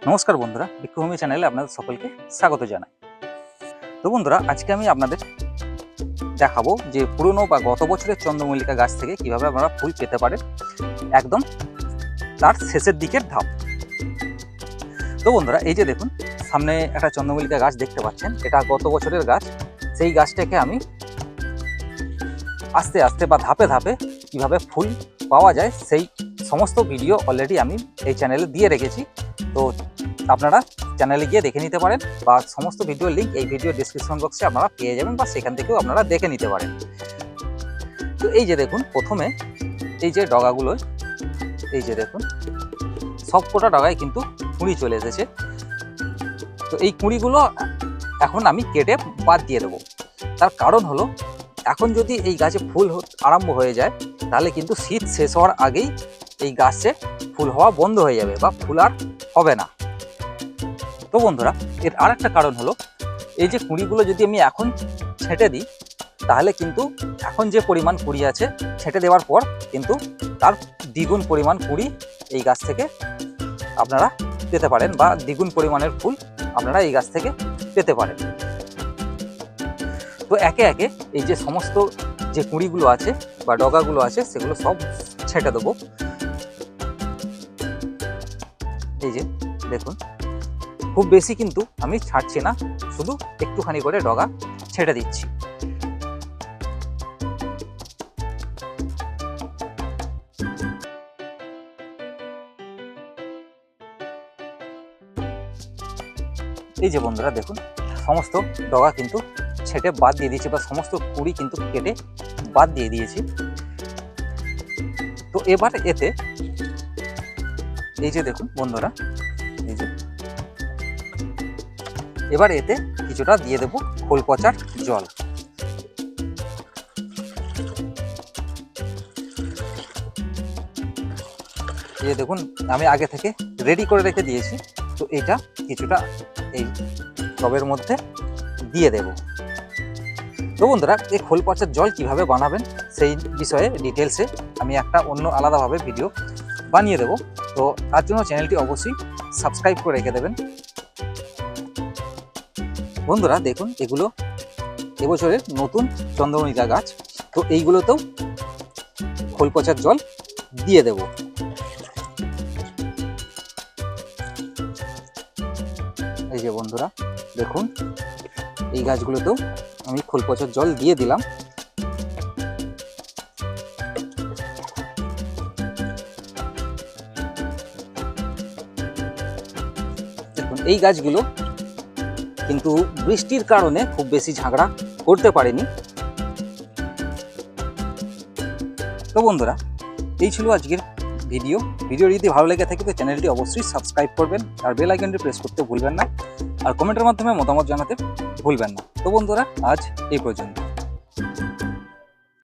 নমস্কার বন্ধুরা, বৃক্ষভূমি চ্যানেলে আপনাদের সকলকে স্বাগত জানাই। তো বন্ধুরা, আজকে আমি আপনাদের দেখাবো যে পুরনো বা গত বছরের চন্দ্রমল্লিকা গাছ থেকে কিভাবে আপনারা ফুল পেতে পারেন, একদম তার শেষের দিকের ধাপ। তো বন্ধুরা, এই যে দেখুন সামনে একটা চন্দ্রমল্লিকা গাছ দেখতে পাচ্ছেন, এটা গত বছরের গাছ। সেই গাছটাকে আমি আস্তে আস্তে বা ধাপে ধাপে কিভাবে ফুল পাওয়া যায় সেই সমস্ত ভিডিও অলরেডি আমি এই চ্যানেলে দিয়ে রেখেছি। তো আপনারা চ্যানেলে গিয়ে দেখে নিতে পারেন, বা সমস্ত ভিডিওর লিঙ্ক এই ভিডিও ডেসক্রিপশন বক্সে আপনারা পেয়ে যাবেন, বা সেখান থেকেও আপনারা দেখে নিতে পারেন। তো এই যে দেখুন, প্রথমে এই যে ডগাগুলো, এই যে দেখুন সব কটা ডগায় কিন্তু কুঁড়ি চলে এসেছে। তো এই কুঁড়িগুলো এখন আমি কেটে বাদ দিয়ে দেবো। তার কারণ হলো, এখন যদি এই গাছে ফুল আরম্ভ হয়ে যায়, তাহলে কিন্তু শীত শেষ হওয়ার আগেই এই গাছে ফুল হওয়া বন্ধ হয়ে যাবে, বা ফুল আর হবে না। তো বন্ধুরা, এর আর একটা কারণ হলো, এই যে কুঁড়িগুলো যদি আমি এখন ছেঁটে দিই, তাহলে কিন্তু এখন যে পরিমাণ কুঁড়ি আছে, ছেঁটে দেওয়ার পর কিন্তু তার দ্বিগুণ পরিমাণ কুঁড়ি এই গাছ থেকে আপনারা পেতে পারেন, বা দ্বিগুণ পরিমাণের ফুল আপনারা এই গাছ থেকে পেতে পারেন। তো একে একে এই যে সমস্ত যে কুঁড়িগুলো আছে বা ডগাগুলো আছে, সেগুলো সব ছেঁটে দেবো। এই যে দেখুন, খুব বেশি কিন্তু আমি ছাড়ছি না, শুধু একটুখানি করে ডগা ছেড়ে দিচ্ছি। এই যে বন্ধুরা দেখুন, সমস্ত ডগা কিন্তু ছেটে বাদ দিয়ে দিয়েছি, বা সমস্ত কুঁড়ি কিন্তু কেটে বাদ দিয়ে দিয়েছি। তো এবার এতে এই যে দেখুন বন্ধুরা, এই যে এবার এতে কিছুটা দিয়ে দেবো খোল পচার জল। এই যে দেখুন, আমি আগে থেকে রেডি করে রেখে দিয়েছি। তো এটা কিছুটা এই টবের মধ্যে দিয়ে দেব। তো বন্ধুরা, এই খোল পচার জল কিভাবে বানাবেন সেই বিষয়ে ডিটেলসে আমি একটা অন্য আলাদাভাবে ভিডিও বানিয়ে দেব। তো তার জন্য চ্যানেলটি অবশ্যই সাবস্ক্রাইব করে রেখে দেবেন। বন্ধুরা দেখুন, এগুলো এবছরের নতুন চন্দ্রমল্লিকা গাছ। তো এইগুলোতেও খোল পচার জল দিয়ে দেব। এই যে বন্ধুরা দেখুন, এই গাছগুলোতেও আমি খোল পচার জল দিয়ে দিলাম। দেখুন, এই গাছগুলো কিন্তু বৃষ্টির কারণে খুব বেশি ঝাঁকড়া করতে পারেনি। তো বন্ধুরা, এই ছিল আজকের ভিডিও। যদি ভালো লেগে থাকে তো চ্যানেলটি অবশ্যই সাবস্ক্রাইব করবেন, আর বেল আইকনটি প্রেস করতে ভুলবেন না, আর কমেন্টের মাধ্যমে মতামত জানাতে ভুলবেন না। তো বন্ধুরা, আজ এই পর্যন্ত।